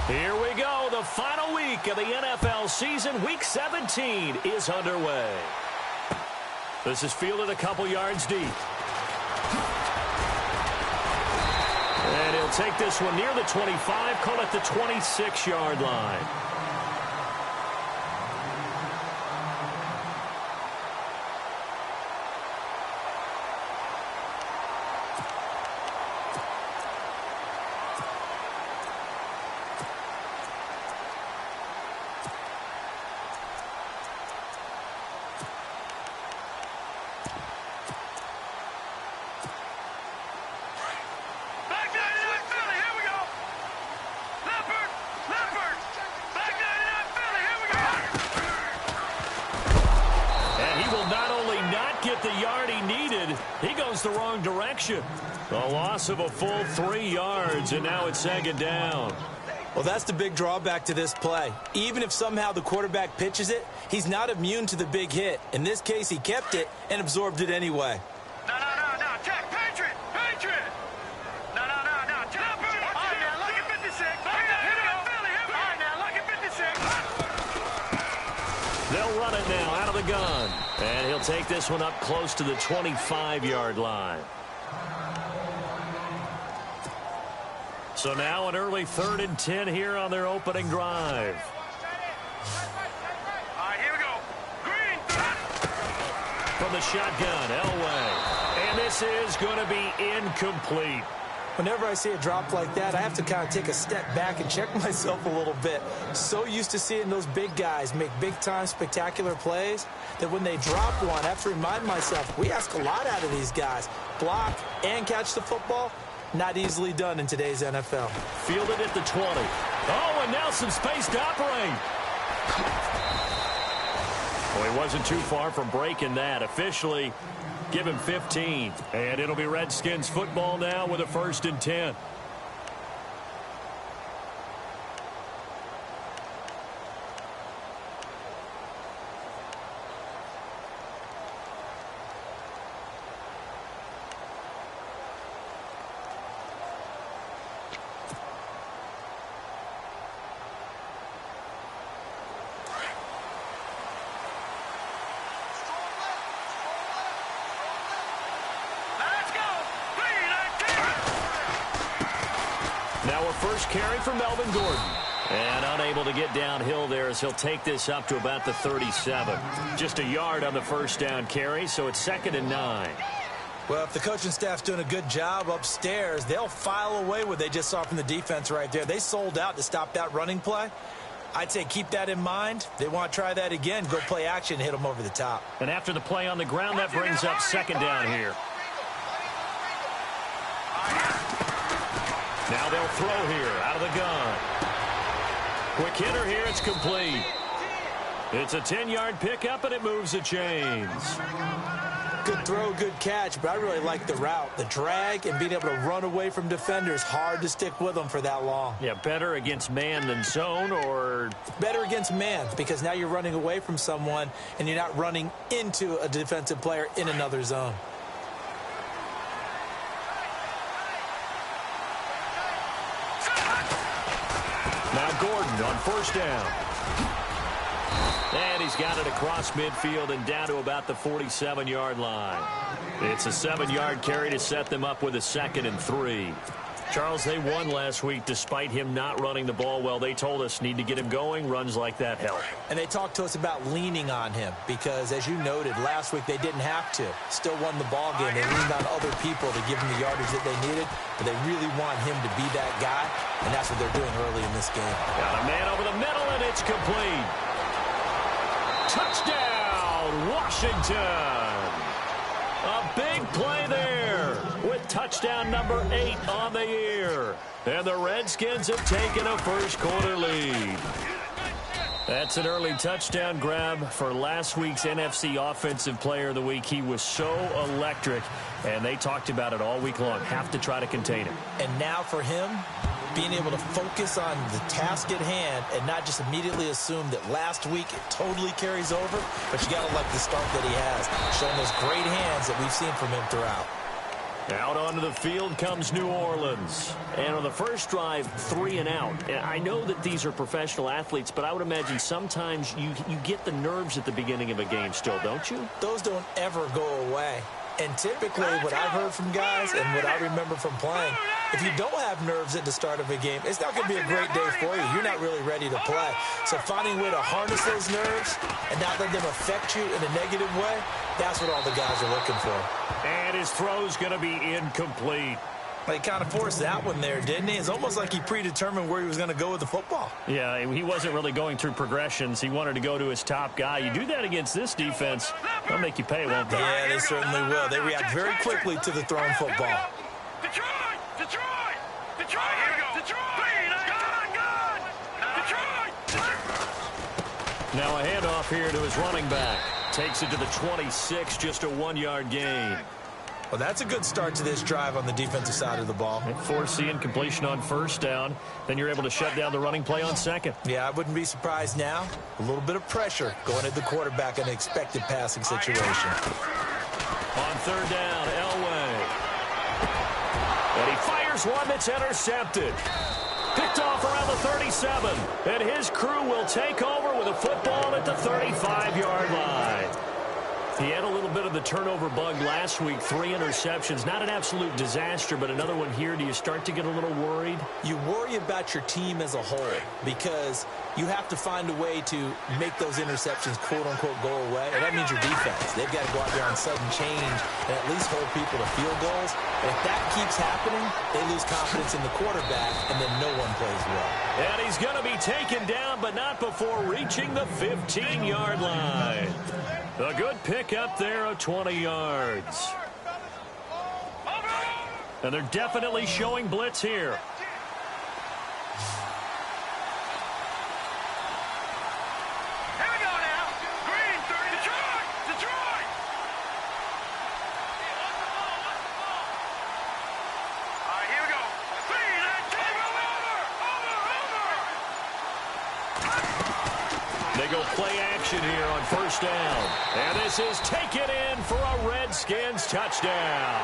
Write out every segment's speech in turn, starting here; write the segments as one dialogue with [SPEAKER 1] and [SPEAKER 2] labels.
[SPEAKER 1] Here we go. The final week of the NFL season. Week 17 is underway. This is fielded a couple yards deep. And he'll take this one near the 25, call it the 26-yard line. The wrong direction. The loss of a full 3 yards, and now it's second down.
[SPEAKER 2] Well, that's the big drawback to this play. Even if somehow the quarterback pitches it, he's not immune to the big hit. In this case, he kept it and absorbed it anyway.
[SPEAKER 3] No. Check. Patriot. No. Check. All right, now, look at 56. Here we go. All right, now, look at 56.
[SPEAKER 1] They'll run it now out of the gun. And he'll take this one up close to the 25-yard line. So now an early 3rd and 10 here on their opening drive.
[SPEAKER 3] All right, here we go. Green.
[SPEAKER 1] From the shotgun, Elway. And this is going to be incomplete.
[SPEAKER 2] Whenever I see a drop like that, I have to kind of take a step back and check myself a little bit. So used to seeing those big guys make big-time spectacular plays that when they drop one, I have to remind myself, we ask a lot out of these guys. Block and catch the football, not easily done in today's NFL.
[SPEAKER 1] Fielded at the 20. Oh, and now some space to operate. Well, he wasn't too far from breaking that. Officially, give him 15. And it'll be Redskins football now with a 1st and 10. First carry for Melvin Gordon. And unable to get downhill there as he'll take this up to about the 37. Just a yard on the first down carry, so it's 2nd and 9.
[SPEAKER 2] Well, if the coaching staff's doing a good job upstairs, they'll file away what they just saw from the defense right there. They sold out to stop that running play. I'd say keep that in mind. They want to try that again, go play action, hit them over the top.
[SPEAKER 1] And after the play on the ground, that brings up 2nd down here. Now they'll throw here out of the gun. Quick hitter here. It's complete. It's a 10-yard pickup, and it moves the chains.
[SPEAKER 2] Good throw, good catch, but I really like the route. The drag and being able to run away from defenders, hard to stick with them for that long.
[SPEAKER 1] Yeah, better against man than zone, or?
[SPEAKER 2] Better against man, because now you're running away from someone, and you're not running into a defensive player in another zone.
[SPEAKER 1] Now Gordon on 1st down. And he's got it across midfield and down to about the 47-yard line. It's a 7-yard carry to set them up with a 2nd and 3. Charles, they won last week despite him not running the ball well. They told us need to get him going. Runs like that help.
[SPEAKER 2] And they talked to us about leaning on him because, as you noted, last week they didn't have to. Still won the ball game. They leaned on other people to give them the yardage that they needed, but they really want him to be that guy, and that's what they're doing early in this game.
[SPEAKER 1] Got a man over the middle, and it's complete. Touchdown, Washington. A big play there with touchdown number 8 on the year. And the Redskins have taken a first-quarter lead. That's an early touchdown grab for last week's NFC Offensive Player of the Week. He was so electric, and they talked about it all week long. Have to try to contain him.
[SPEAKER 2] And now for him, being able to focus on the task at hand and not just immediately assume that last week it totally carries over, but you got to like the start that he has, showing those great hands that we've seen from him throughout.
[SPEAKER 1] Out onto the field comes New Orleans. And on the first drive, 3 and out. And I know that these are professional athletes, but I would imagine sometimes you get the nerves at the beginning of a game still, don't you?
[SPEAKER 2] Those don't ever go away. And typically what I've heard from guys and what I remember from playing, if you don't have nerves at the start of a game, it's not going to be a great day for you. You're not really ready to play. So finding a way to harness those nerves and not let them affect you in a negative way, that's what all the guys are looking for.
[SPEAKER 1] And his throw's going to be incomplete.
[SPEAKER 2] He kind of forced that one there, didn't he? It's almost like he predetermined where he was going to go with the football.
[SPEAKER 1] Yeah, he wasn't really going through progressions. He wanted to go to his top guy. You do that against this defense, they'll make you pay, won't they?
[SPEAKER 2] Yeah, they certainly will. They react very quickly to the thrown football.
[SPEAKER 3] Detroit! Detroit! Detroit! Here we go. Detroit! Detroit!
[SPEAKER 1] Now a handoff here to his running back. Takes it to the 26, just a 1-yard gain.
[SPEAKER 2] Well, that's a good start to this drive on the defensive side of the ball.
[SPEAKER 1] Forcing incompletion on first down. Then you're able to shut down the running play on second.
[SPEAKER 2] Yeah, I wouldn't be surprised now. A little bit of pressure going at the quarterback in an expected passing situation.
[SPEAKER 1] On third down, Elway. And he fires one that's intercepted. Picked off around the 37. And his crew will take over with a football at the 35-yard line. He had a little bit of the turnover bug last week, 3 interceptions. Not an absolute disaster, but another one here. Do you start to get a little worried?
[SPEAKER 2] You worry about your team as a whole because you have to find a way to make those interceptions, quote-unquote, go away. And that means your defense. They've got to go out there on sudden change and at least hold people to field goals. And if that keeps happening, they lose confidence in the quarterback, and then no one plays well.
[SPEAKER 1] And he's going to be taken down, but not before reaching the 15-yard line. A good pick up there of 20 yards. And they're definitely showing blitz here.
[SPEAKER 3] Here we go now. Green, 30. Detroit! Detroit! All right, here we go. Green, and take over.
[SPEAKER 1] They go play action here on first down. And this is taken in for a Redskins touchdown.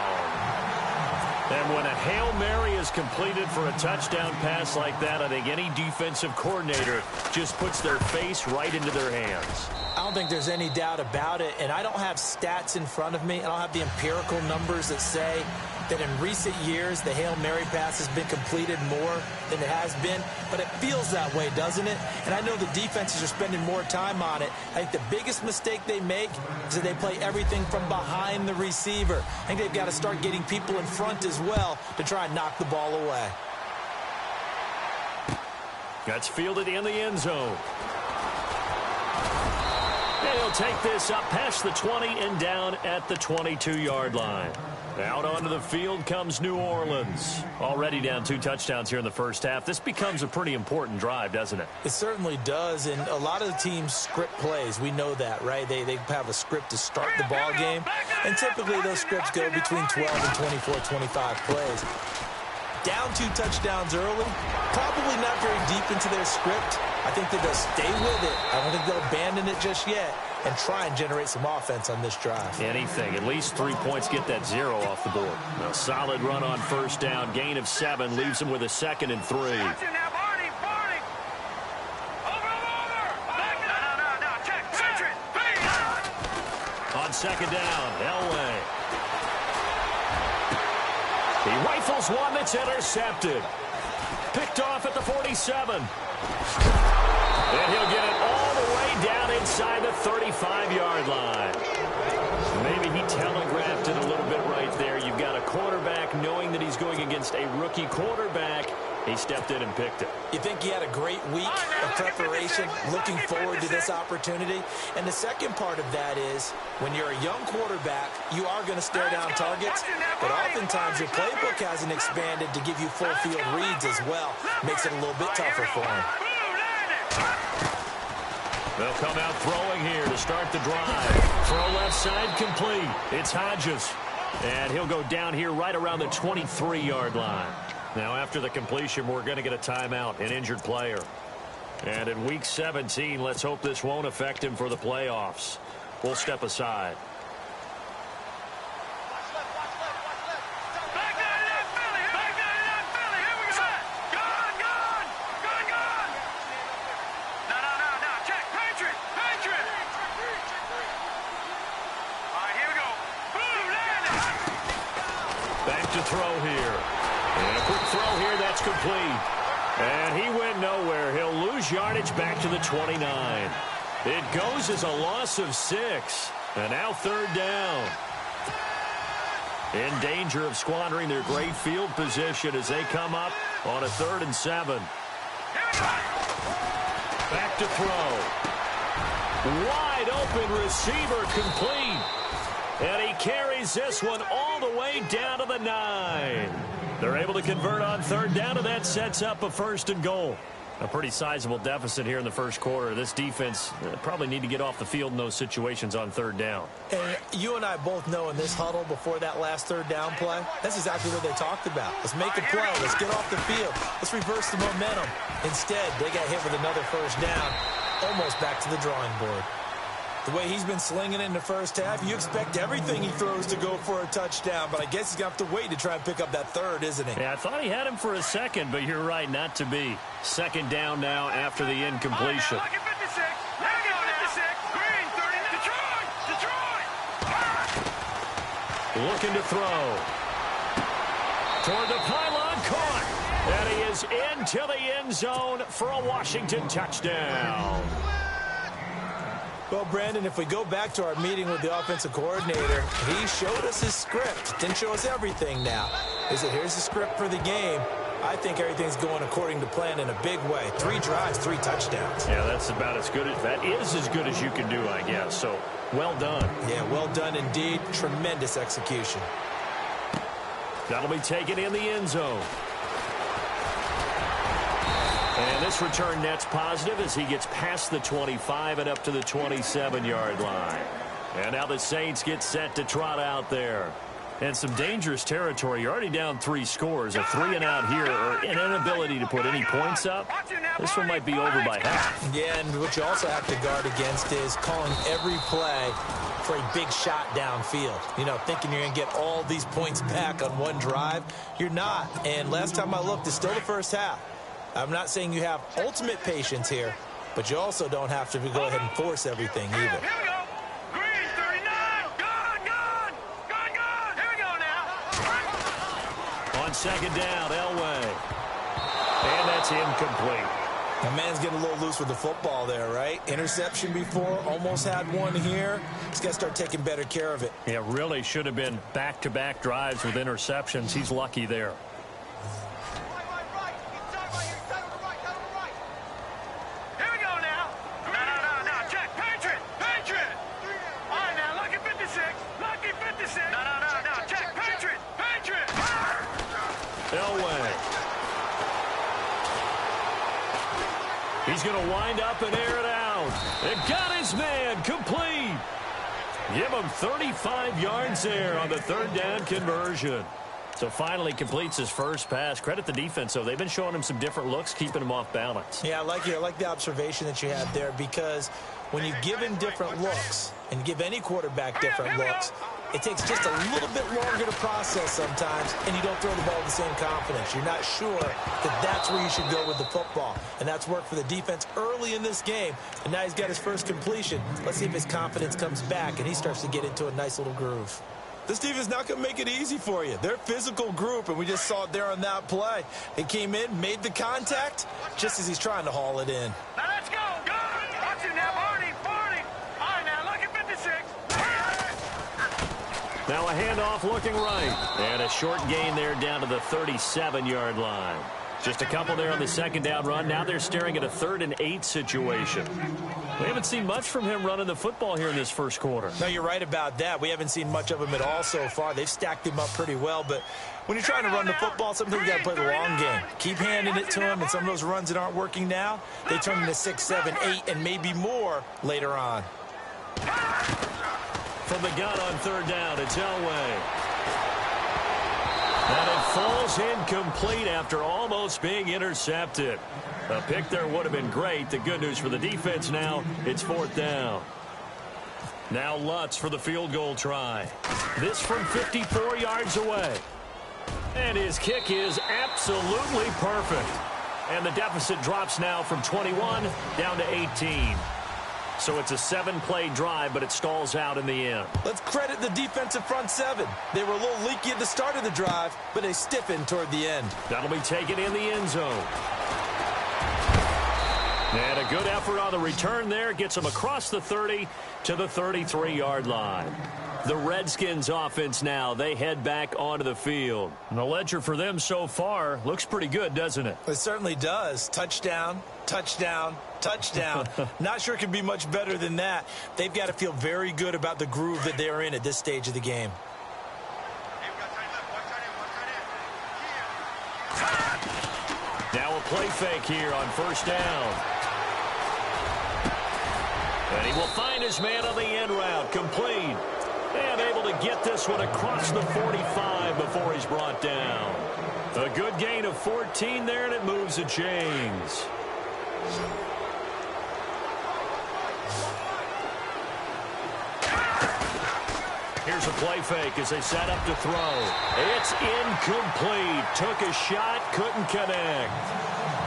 [SPEAKER 1] And when a Hail Mary is completed for a touchdown pass like that, I think any defensive coordinator just puts their face right into their hands.
[SPEAKER 2] I don't think there's any doubt about it, and I don't have stats in front of me. I don't have the empirical numbers that say that in recent years the Hail Mary pass has been completed more than it has been, but it feels that way, doesn't it? And I know the defenses are spending more time on it. I think the biggest mistake they make is that they play everything from behind the receiver. I think they've got to start getting people in front as well to try and knock the ball away.
[SPEAKER 1] That's fielded in the end zone. And he'll take this up past the 20 and down at the 22-yard line. Out onto the field comes New Orleans. Already down 2 touchdowns here in the first half. This becomes a pretty important drive, doesn't it?
[SPEAKER 2] It certainly does, and a lot of the teams script plays. We know that, right? They have a script to start the ball game, and typically those scripts go between 12 and 24, 25 plays. Down 2 touchdowns early, probably not very deep into their script. I think that they'll stay with it. I don't think they'll abandon it just yet and try and generate some offense on this drive.
[SPEAKER 1] Anything. At least 3 points, get that 0 off the board. A solid run on first down. Gain of 7 leaves him with a 2nd and 3. On second down, Elway. He rifles one that's intercepted. Picked off at the 47. And he'll get it all the way down inside the 35-yard line. Maybe he telegraphed it a little bit right there. You've got a quarterback knowing that he's going against a rookie quarterback. He stepped in and picked it.
[SPEAKER 2] You think he had a great week of preparation, looking forward to this opportunity? And the second part of that is, when you're a young quarterback, you are going to stare down targets, but oftentimes your playbook hasn't expanded to give you full field reads as well. Makes it a little bit tougher for him.
[SPEAKER 1] They'll come out throwing here to start the drive. Throw left side complete. It's Hodges. And he'll go down here right around the 23-yard line. Now, after the completion, we're going to get a timeout, an injured player. And in Week 17, let's hope this won't affect him for the playoffs. We'll step aside. Back to throw here. And a quick throw here, that's complete. And he went nowhere. He'll lose yardage back to the 29. It goes as a loss of 6. And now third down. In danger of squandering their great field position as they come up on a 3rd and 7. Back to throw. Wide open receiver complete. And he carries this one all the way down to the 9. They're able to convert on third down, and that sets up a 1st and goal. A pretty sizable deficit here in the first quarter. This defense probably need to get off the field in those situations on third down.
[SPEAKER 2] And you and I both know in this huddle before that last third down play, that's exactly what they talked about. Let's make a play. Let's get off the field. Let's reverse the momentum. Instead, they got hit with another 1st down, almost back to the drawing board. The way he's been slinging it in the first half, you expect everything he throws to go for a touchdown, but I guess he's going to have to wait to try and pick up that 3rd, isn't he?
[SPEAKER 1] Yeah, I thought he had him for a second, but you're right, not to be. 2nd down now after the incompletion. Looking to throw. Toward the pylon, caught. And he is into the end zone for a Washington touchdown.
[SPEAKER 2] Well, Brandon, if we go back to our meeting with the offensive coordinator, he showed us his script. Didn't show us everything now. He said, here's the script for the game. I think everything's going according to plan in a big way. 3 drives, 3 touchdowns.
[SPEAKER 1] Yeah, that's about as good as that is as good as you can do, I guess. So, well done.
[SPEAKER 2] Yeah, well done indeed. Tremendous execution.
[SPEAKER 1] That'll be taken in the end zone. And this return net's positive as he gets past the 25 and up to the 27-yard line. And now the Saints get set to trot out there. And some dangerous territory. You're already down 3 scores. A 3-and-out here, or an inability to put any points up. This one might be over by half.
[SPEAKER 2] Yeah, and what you also have to guard against is calling every play for a big shot downfield. You know, thinking you're going to get all these points back on one drive. You're not. And last time I looked, it's still the first half. I'm not saying you have ultimate patience here, but you also don't have to go ahead and force everything either.
[SPEAKER 3] Here we go. Green, 39. Gone. Here we go now.
[SPEAKER 1] On 2nd down, Elway. And that's incomplete.
[SPEAKER 2] The man's getting a little loose with the football there, right? Interception before, almost had one here. He's got to start taking better care of it.
[SPEAKER 1] Yeah, really should have been back-to-back drives with interceptions. He's lucky there. He's going to wind up and air it out. And got his man complete. Give him 35 yards there on the 3rd down conversion. So finally completes his first pass. Credit the defense, though. They've been showing him some different looks, keeping him off balance.
[SPEAKER 2] Yeah, I like it. I like the observation that you had there, because when you give him different looks and you give any quarterback different looks, it takes just a little bit longer to process sometimes, and you don't throw the ball with the same confidence. You're not sure that that's where you should go with the football, and that's worked for the defense early in this game, and now he's got his first completion. Let's see if his confidence comes back and he starts to get into a nice little groove. This defense is not going to make it easy for you. They're a physical group, and we just saw it there on that play. He came in, made the contact, just as he's trying to haul it in.
[SPEAKER 3] Now let's go. Watch it now, Barney. All right, now look at 56.
[SPEAKER 1] Now a handoff looking right. And a short gain there down to the 37-yard line. Just a couple there on the 2nd down run. Now they're staring at a 3rd and 8 situation. We haven't seen much from him running the football here in this first quarter.
[SPEAKER 2] No, you're right about that. We haven't seen much of him at all so far. They've stacked him up pretty well, but when you're trying to run the football, sometimes you got to play the long game. Keep handing it to him, and some of those runs that aren't working now, they turn into 6, 7, 8, and maybe more later on.
[SPEAKER 1] From the gun on 3rd down, it's Elway. And it falls incomplete after almost being intercepted. A pick there would have been great. The good news for the defense now, it's 4th down. Now Lutz for the field goal try. This from 54 yards away. And his kick is absolutely perfect. And the deficit drops now from 21 down to 18. So it's a 7-play drive, but it stalls out in the end.
[SPEAKER 2] Let's credit the defensive front seven. They were a little leaky at the start of the drive, but they stiffened toward the end.
[SPEAKER 1] That'll be taken in the end zone. And a good effort on the return there. Gets them across the 30 to the 33-yard line. The Redskins offense now, they head back onto the field. And the ledger for them so far looks pretty good, doesn't it?
[SPEAKER 2] It certainly does. Touchdown, touchdown, touchdown. Not sure it can be much better than that. They've got to feel very good about the groove that they're in at this stage of the game.
[SPEAKER 1] Now a play fake here on 1st down. And he will find his man on the end route, complete. And able to get this one across the 45 before he's brought down. A good gain of 14 there, and it moves the chains. Here's a play fake as they set up to throw. It's incomplete. Took a shot, couldn't connect.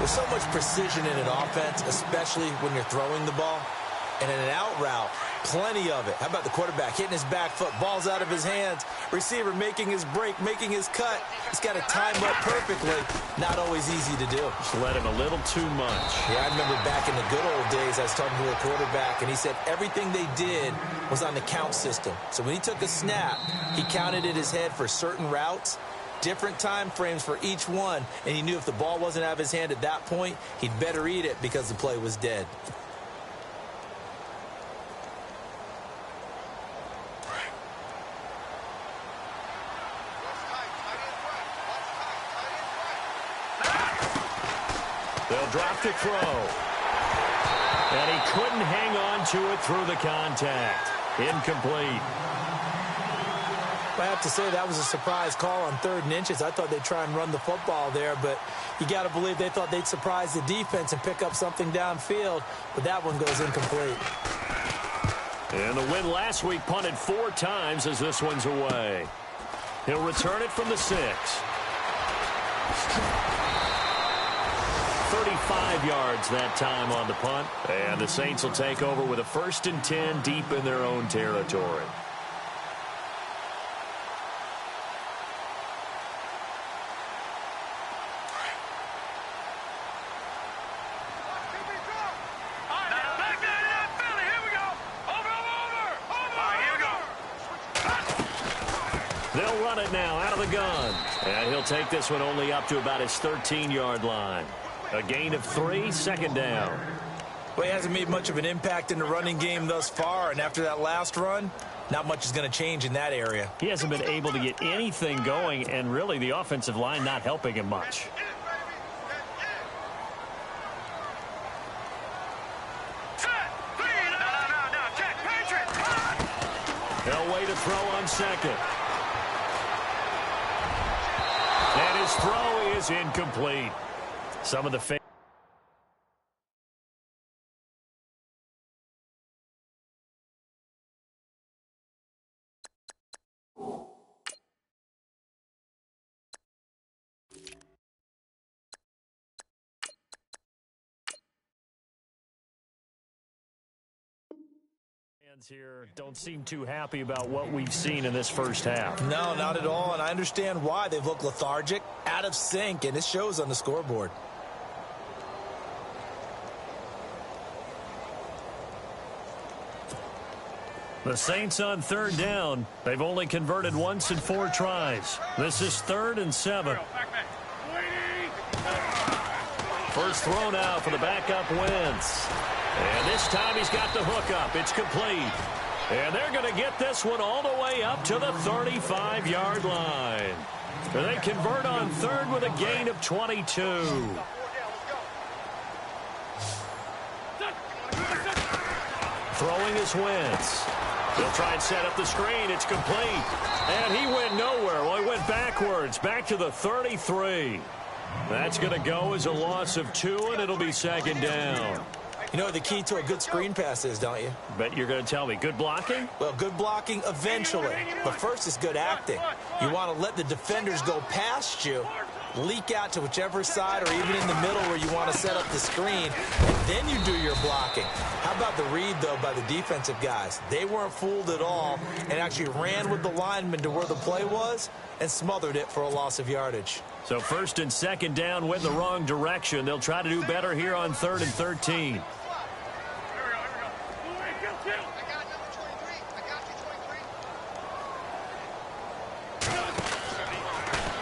[SPEAKER 2] There's so much precision in an offense, especially when you're throwing the ball. And in an out route, plenty of it. How about the quarterback hitting his back foot, ball's out of his hands, receiver making his break, making his cut. He's got to time up perfectly. Not always easy to do.
[SPEAKER 1] Just let him a little too much.
[SPEAKER 2] Yeah, I remember back in the good old days, I was talking to a quarterback, and he said everything they did was on the count system. So when he took a snap, he counted in his head for certain routes, different time frames for each one, and he knew if the ball wasn't out of his hand at that point, he'd better eat it because the play was dead.
[SPEAKER 1] They'll drop to throw. And he couldn't hang on to it through the contact. Incomplete.
[SPEAKER 2] I have to say that was a surprise call on 3rd and inches. I thought they'd try and run the football there, but you got to believe they thought they'd surprise the defense and pick up something downfield, but that one goes incomplete.
[SPEAKER 1] And the win last week punted 4 times as this one's away. He'll return it from the 6. 35 yards that time on the punt. And the Saints will take over with a 1st and 10 deep in their own territory. They'll run it now out of the gun. And he'll take this one only up to about his 13-yard line. A gain of 3, 2nd down.
[SPEAKER 2] Well, he hasn't made much of an impact in the running game thus far, and after that last run, not much is going to change in that area.
[SPEAKER 1] He hasn't been able to get anything going, and really the offensive line not helping him much. They'll wait to throw on 2nd. And his throw is incomplete. Some of the fans here don't seem too happy about what we've seen in this first half.
[SPEAKER 2] No, not at all, and I understand why. They've looked lethargic, out of sync, and it shows on the scoreboard.
[SPEAKER 1] The Saints on 3rd down. They've only converted once in 4 tries. This is 3rd and 7. First throw now for the backup Wentz. And this time he's got the hook up. It's complete. And they're going to get this one all the way up to the 35-yard line. And they convert on 3rd with a gain of 22. Throwing is Wentz. They'll try and set up the screen. It's complete. And he went nowhere. Well, he went backwards, back to the 33. That's going to go as a loss of 2, and it'll be second down.
[SPEAKER 2] You know what the key to a good screen pass is, don't you?
[SPEAKER 1] Bet you're going to tell me. Good blocking?
[SPEAKER 2] Well, good blocking eventually. But first is good acting. You want to let the defenders go past you, leak out to whichever side or even in the middle where you want to set up the screen, and then you do your blocking. How about the read, though, by the defensive guys? They weren't fooled at all and actually ran with the lineman to where the play was and smothered it for a loss of yardage.
[SPEAKER 1] So first and second down went the wrong direction. They'll try to do better here on 3rd and 13.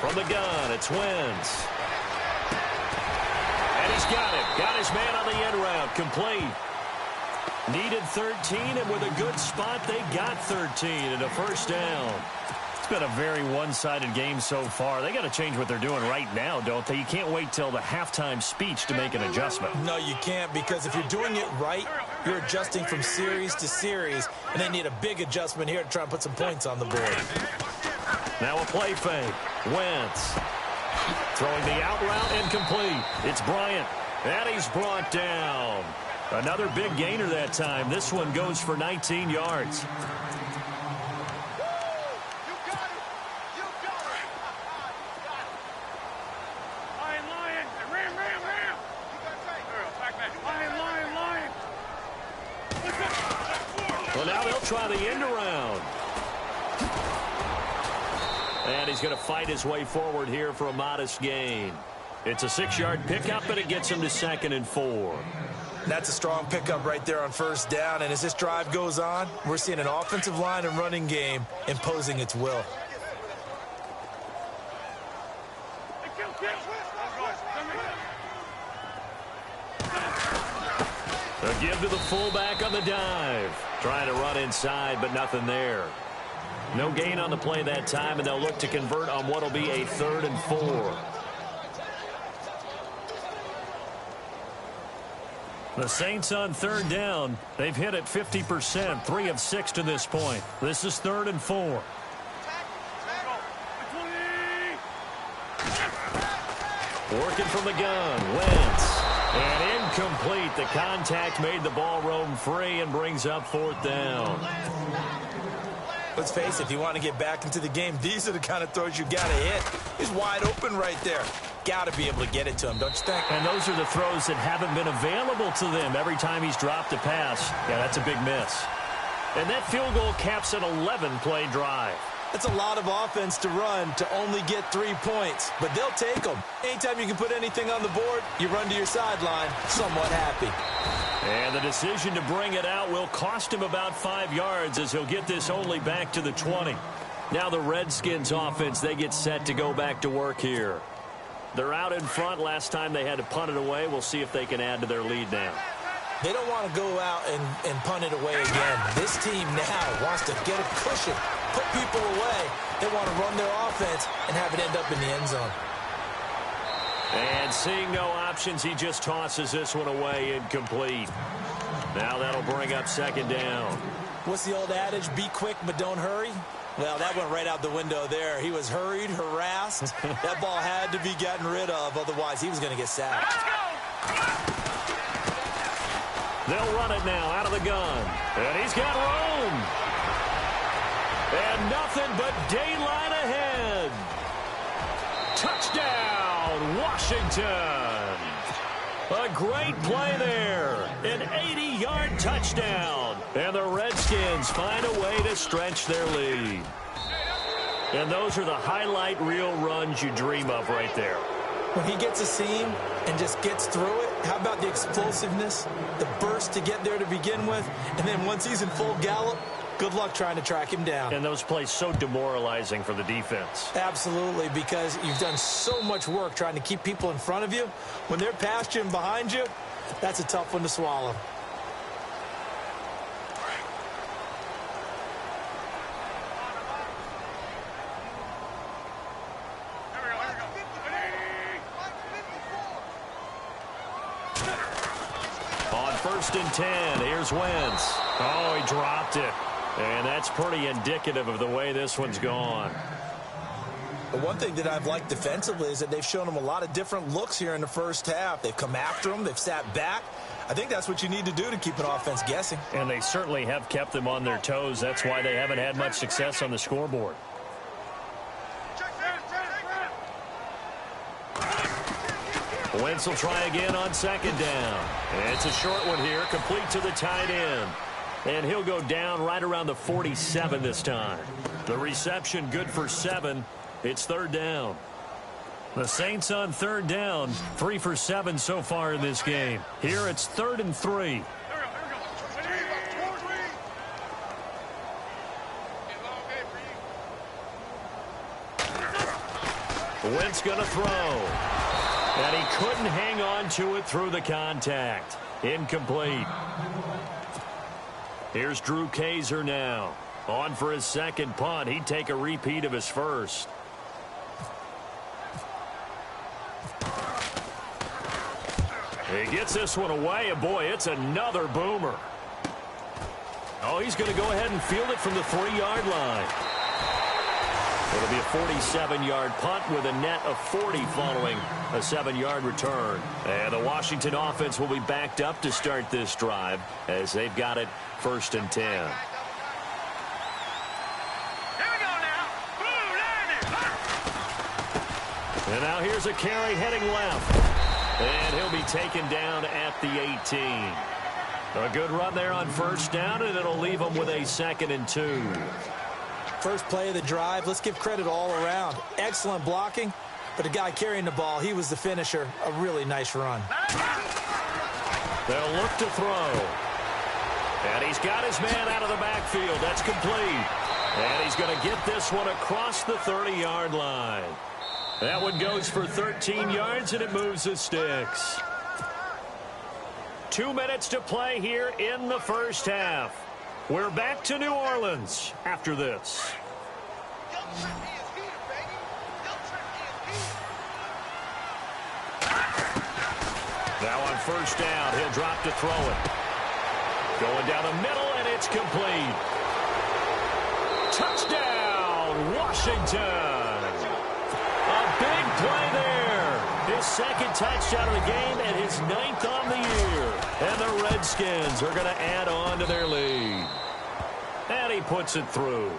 [SPEAKER 1] From the gun, it's Wentz. And he's got it. Got his man on the end route. Complete. Needed 13, and with a good spot, they got 13 and a first down. It's been a very one-sided game so far. They got to change what they're doing right now, don't they? You can't wait till the halftime speech to make an adjustment.
[SPEAKER 2] No, you can't, because if you're doing it right, you're adjusting from series to series, and they need a big adjustment here to try and put some points on the board.
[SPEAKER 1] Now a play fake. Wentz throwing the out route and complete. It's Bryant, and he's brought down. Another big gainer that time. This one goes for 19 yards. Well, now they'll try the end around. And he's going to fight his way forward here for a modest gain. It's a 6-yard pickup, and it gets him to 2nd and 4.
[SPEAKER 2] That's a strong pickup right there on first down. And as this drive goes on, we're seeing an offensive line and running game imposing its will.
[SPEAKER 1] They'll give to the fullback on the dive. Trying to run inside, but nothing there. No gain on the play that time, and they'll look to convert on what will be a 3rd and 4. The Saints on 3rd down. They've hit it 50%, 3 of 6 to this point. This is 3rd and 4. Working from the gun, Wentz. And incomplete. The contact made the ball roam free and brings up 4th down.
[SPEAKER 2] Let's face it, if you want to get back into the game, these are the kind of throws you got to hit. He's wide open right there. Got to be able to get it to him, don't you think?
[SPEAKER 1] And those are the throws that haven't been available to them every time he's dropped a pass. Yeah, that's a big miss. And that field goal caps an 11-play drive.
[SPEAKER 2] That's a lot of offense to run to only get 3 points, but they'll take them. Anytime you can put anything on the board, you run to your sideline somewhat happy.
[SPEAKER 1] And the decision to bring it out will cost him about 5 yards as he'll get this only back to the 20. Now the Redskins offense, they get set to go back to work here. They're out in front. Last time they had to punt it away. We'll see if they can add to their lead now.
[SPEAKER 2] They don't want to go out and punt it away again. This team now wants to get a cushion, put people away. They want to run their offense and have it end up in the end zone.
[SPEAKER 1] And seeing no options, he just tosses this one away incomplete. Now that'll bring up 2nd down.
[SPEAKER 2] What's the old adage? Be quick, but don't hurry. Well, that went right out the window there. He was hurried, harassed. That ball had to be gotten rid of. Otherwise, he was going to get sacked.
[SPEAKER 3] Let's go!
[SPEAKER 1] They'll run it now out of the gun. And he's got room. And nothing but daylight ahead. Touchdown, Washington. A great play there. An 80-yard touchdown. And the Redskins find a way to stretch their lead. And those are the highlight reel runs you dream of right there.
[SPEAKER 2] When he gets a seam and just gets through it, how about the explosiveness, the burst to get there to begin with, and then once he's in full gallop, good luck trying to track him down.
[SPEAKER 1] And those plays so demoralizing for the defense.
[SPEAKER 2] Absolutely, because you've done so much work trying to keep people in front of you. When they're past you and behind you, that's a tough one to swallow.
[SPEAKER 1] On 1st and 10, here's Wentz. Oh, he dropped it. And that's pretty indicative of the way this one's gone.
[SPEAKER 2] The one thing that I've liked defensively is that they've shown them a lot of different looks here in the first half. They've come after them. They've sat back. I think that's what you need to do to keep an offense guessing.
[SPEAKER 1] And they certainly have kept them on their toes. That's why they haven't had much success on the scoreboard. Wentz will try again on second down. It's a short one here, complete to the tight end. And he'll go down right around the 47 this time. The reception good for 7. It's third down. The Saints on third down, 3 for 7 so far in this game. Here it's 3rd and 3. Wentz going to throw. And he couldn't hang on to it through the contact. Incomplete. Here's Drew Kaiser now. On for his second punt. He'd take a repeat of his first. He gets this one away, and boy, it's another boomer. Oh, he's going to go ahead and field it from the 3-yard line. It'll be a 47-yard punt with a net of 40 following a 7-yard return. And the Washington offense will be backed up to start this drive as they've got it 1st and 10.
[SPEAKER 3] Here we go now.
[SPEAKER 1] And now here's a carry heading left. And he'll be taken down at the 18. A good run there on first down, and it'll leave him with a 2nd and 2.
[SPEAKER 2] First play of the drive, let's give credit all around. Excellent blocking, but the guy carrying the ball, he was the finisher. A really nice run.
[SPEAKER 1] They'll look to throw. And he's got his man out of the backfield. That's complete. And he's going to get this one across the 30-yard line. That one goes for 13 yards, and it moves the sticks. 2 minutes to play here in the first half. We're back to New Orleans after this. Now on first down, he'll drop to throw it. Going down the middle, and it's complete. Touchdown, Washington. A big play there. His 2nd touchdown of the game and his 9th on the year. And the Redskins are going to add on to their lead. And he puts it through.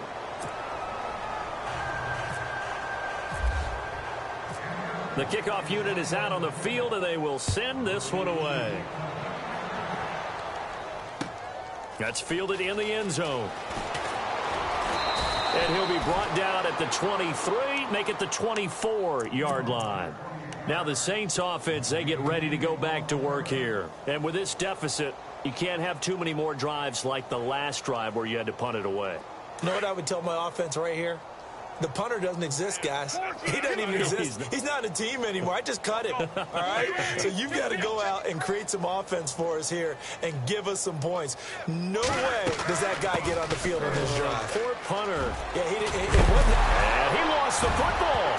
[SPEAKER 1] The kickoff unit is out on the field, and they will send this one away. That's fielded in the end zone. And he'll be brought down at the 23, make it the 24-yard line. Now the Saints offense, they get ready to go back to work here. And with this deficit, you can't have too many more drives like the last drive where you had to punt it away.
[SPEAKER 2] You know what I would tell my offense right here? The punter doesn't exist, guys. He doesn't even exist. He's not a team anymore. I just cut him, all right? So you've got to go out and create some offense for us here and give us some points. No way does that guy get on the field on this drive.
[SPEAKER 1] Poor punter.
[SPEAKER 2] Yeah, it wasn't.
[SPEAKER 1] And he lost the football.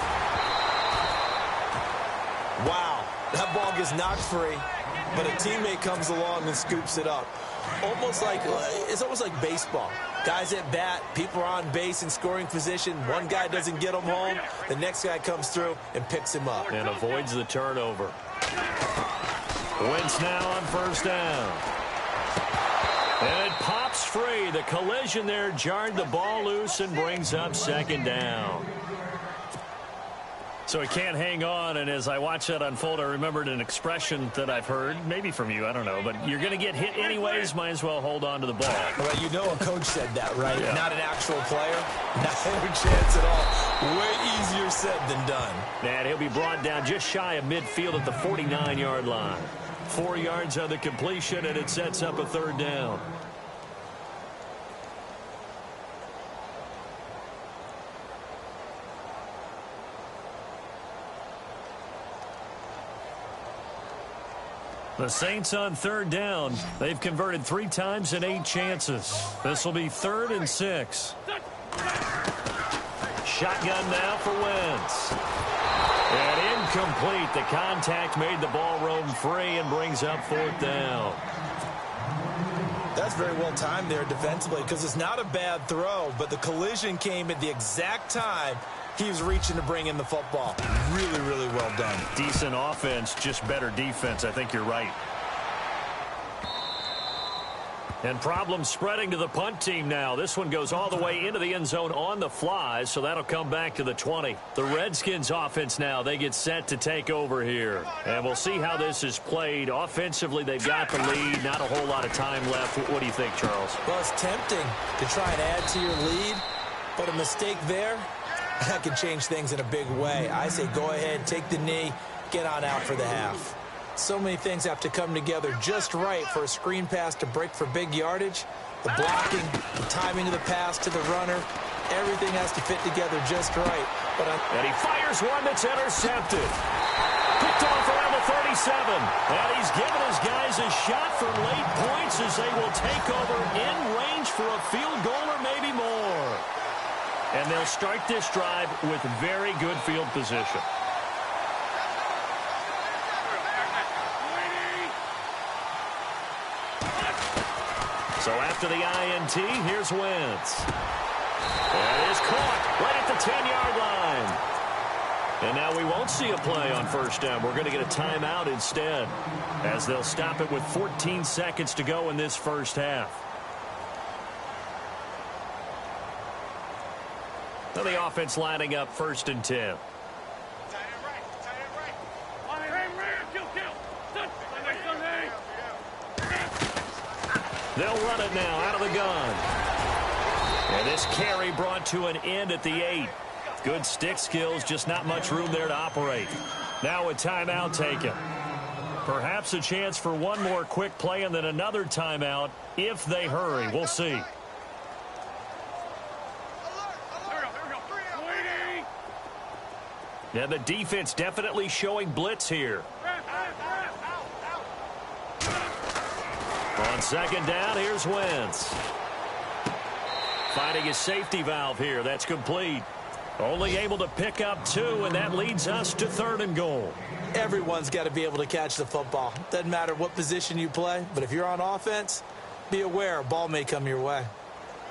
[SPEAKER 2] Wow, that ball gets knocked free, but a teammate comes along and scoops it up. It's almost like baseball. Guys at bat, people are on base in scoring position. One guy doesn't get him home. The next guy comes through and picks him up.
[SPEAKER 1] And avoids the turnover. Wentz now on first down. And it pops free. The collision there jarred the ball loose and brings up 2nd down. So he can't hang on, and as I watch that unfold, I remembered an expression that I've heard, maybe from you, I don't know, but you're going to get hit anyways, might as well hold on to the ball.
[SPEAKER 2] Well, you know a coach said that, right?
[SPEAKER 1] Yeah.
[SPEAKER 2] Not an actual player. Not a chance at all. Way easier said than done.
[SPEAKER 1] And he'll be brought down just shy of midfield at the 49-yard line. 4 yards on the completion, and it sets up a 3rd down. The Saints on 3rd down. They've converted 3 times in 8 chances. This will be 3rd and 6. Shotgun now for Wentz. And incomplete. The contact made the ball roam free and brings up 4th down.
[SPEAKER 2] That's very well timed there defensively because it's not a bad throw, but the collision came at the exact time he was reaching to bring in the football. Really, really well done.
[SPEAKER 1] Decent offense, just better defense. I think you're right. And problems spreading to the punt team now. This one goes all the way into the end zone on the fly, so that'll come back to the 20. The Redskins offense now, they get set to take over here. And we'll see how this is played. Offensively, they've got the lead. Not a whole lot of time left. What do you think, Charles?
[SPEAKER 2] Well, it's tempting to try and add to your lead, but a mistake there, that could change things in a big way. I say go ahead, take the knee, get on out for the half. So many things have to come together just right for a screen pass to break for big yardage. The blocking, the timing of the pass to the runner, everything has to fit together just right.
[SPEAKER 1] And he fires one that's intercepted. Picked off around the 37. And he's given his guys a shot for late points as they will take over in range for a field goal or maybe more. And they'll start this drive with very good field position. So after the INT, here's Wentz. That is caught right at the 10-yard line. And now we won't see a play on first down. We're going to get a timeout instead, as they'll stop it with 14 seconds to go in this first half. So the offense lining up 1st and 10. They'll run it now out of the gun. And this carry brought to an end at the 8. Good stick skills, just not much room there to operate. Now a timeout taken. Perhaps a chance for one more quick play and then another timeout if they hurry. We'll see. Now the defense definitely showing blitz here. On 2nd down, here's Wentz. Finding his safety valve here. That's complete. Only able to pick up 2, and that leads us to 3rd and goal.
[SPEAKER 2] Everyone's got to be able to catch the football. Doesn't matter what position you play, but if you're on offense, be aware a ball may come your way.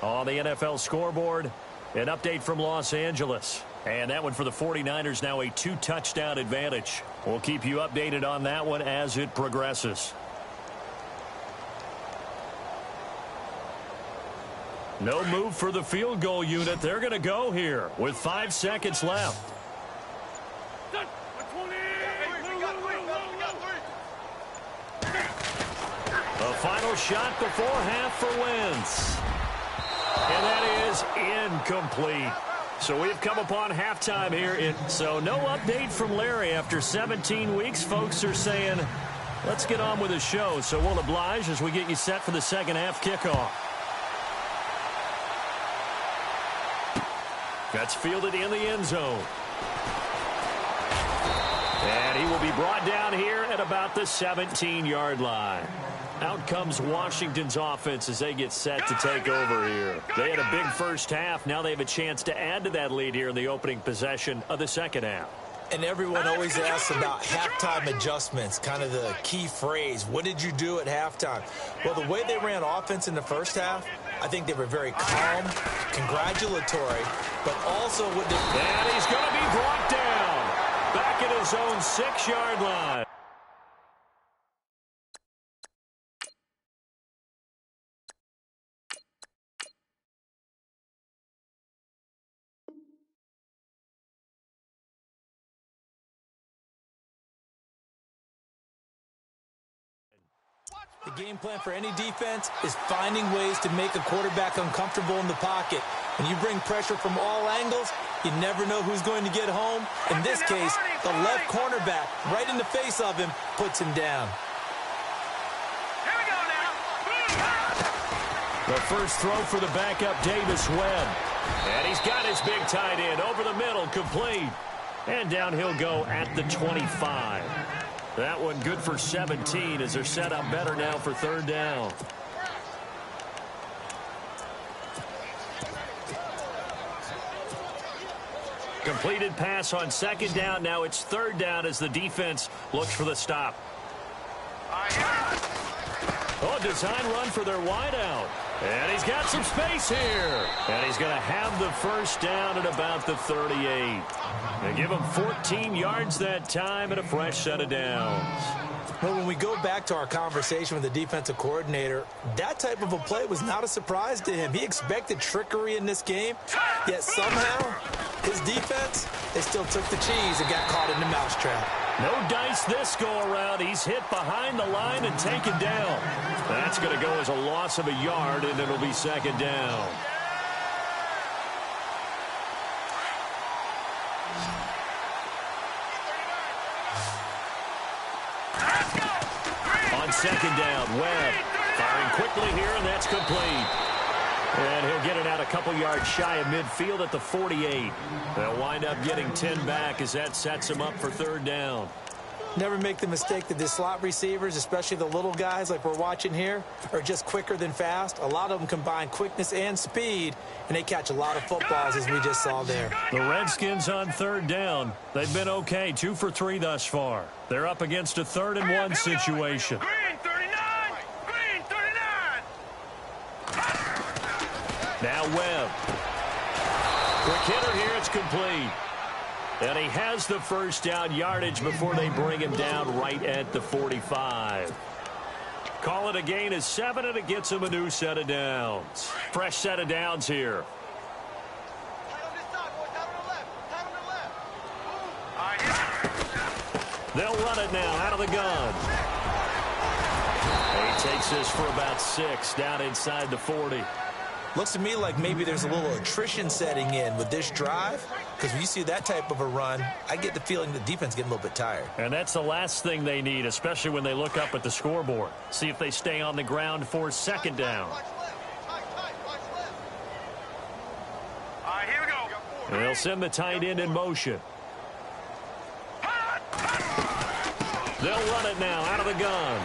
[SPEAKER 1] On the NFL scoreboard, an update from Los Angeles. And that one for the 49ers, now a 2-touchdown advantage. We'll keep you updated on that one as it progresses. No move for the field goal unit. They're going to go here with 5 seconds left. A final shot before half for Wentz. And that is incomplete. So we've come upon halftime here. So no update from Larry after 17 weeks. Folks are saying, let's get on with the show. So we'll oblige as we get you set for the second half kickoff. That's fielded in the end zone. And he will be brought down here at about the 17-yard line. Out comes Washington's offense as they get set to take over here. They had a big first half. Now they have a chance to add to that lead here in the opening possession of the second half.
[SPEAKER 2] And everyone always asks about halftime adjustments, kind of the key phrase. What did you do at halftime? Well, the way they ran offense in the first half, I think they were very calm, congratulatory, but also what they...
[SPEAKER 1] And he's going to be brought down back at his own 6-yard line.
[SPEAKER 2] The game plan for any defense is finding ways to make a quarterback uncomfortable in the pocket. When you bring pressure from all angles, you never know who's going to get home. In this case, the left cornerback, right in the face of him, puts him down.
[SPEAKER 3] Here we go now.
[SPEAKER 1] The first throw for the backup, Davis Webb. And he's got his big tight end over the middle, complete. And down he'll go at the 25. That one good for 17 as they're set up better now for 3rd down. Completed pass on 2nd down. Now it's 3rd down as the defense looks for the stop. Oh, design run for their wideout. And he's got some space here. And he's going to have the first down at about the 38. They give him 14 yards that time and a fresh set of downs.
[SPEAKER 2] Well, when we go back to our conversation with the defensive coordinator, that type of a play was not a surprise to him. He expected trickery in this game, yet somehow his defense, they still took the cheese and got caught in the mousetrap.
[SPEAKER 1] No dice this go-around. He's hit behind the line and taken down. That's going to go as a loss of a yard, and it'll be second down. On second down, Webb firing quickly here, and that's complete. And he'll get it out a couple yards shy of midfield at the 48. They'll wind up getting 10 back as that sets them up for third down.
[SPEAKER 2] Never make the mistake that the slot receivers, especially the little guys like we're watching here, are just quicker than fast. A lot of them combine quickness and speed, and they catch a lot of footballs, as we just saw there.
[SPEAKER 1] The Redskins on third down. They've been okay, 2 for 3 thus far. They're up against a 3rd and 1 situation.
[SPEAKER 3] Green 39! Green 39!
[SPEAKER 1] Now Webb. Quick hitter here, it's complete. And he has the first down yardage before they bring him down right at the 45. Call it a gain of 7, and it gets him a new set of downs. Fresh set of downs here. They'll run it now out of the gun. And he takes this for about 6 down inside the 40.
[SPEAKER 2] Looks to me like maybe there's a little attrition setting in with this drive, because when you see that type of a run, I get the feeling the defense getting a little bit tired.
[SPEAKER 1] And that's the last thing they need, especially when they look up at the scoreboard. See if they stay on the ground for second down.
[SPEAKER 3] All right, here we go.
[SPEAKER 1] They'll send the tight end in motion. They'll run it now out of the gun.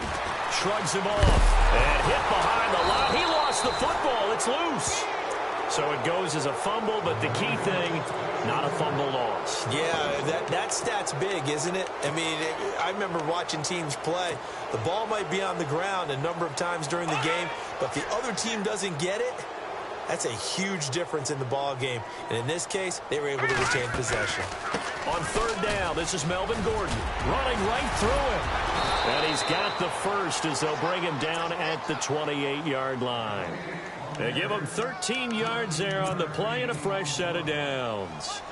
[SPEAKER 1] Shrugs him off. And hit behind the line. He lost the football. It's loose. So it goes as a fumble, but the key thing, not a fumble loss.
[SPEAKER 2] Yeah, that stat's big, isn't it? I mean, I remember watching teams play. The ball might be on the ground a number of times during the game, but if the other team doesn't get it, that's a huge difference in the ball game. And in this case, they were able to retain possession.
[SPEAKER 1] On third down, this is Melvin Gordon running right through him. And he's got the first as they'll bring him down at the 28-yard line. They give him 13 yards there on the play and a fresh set of downs.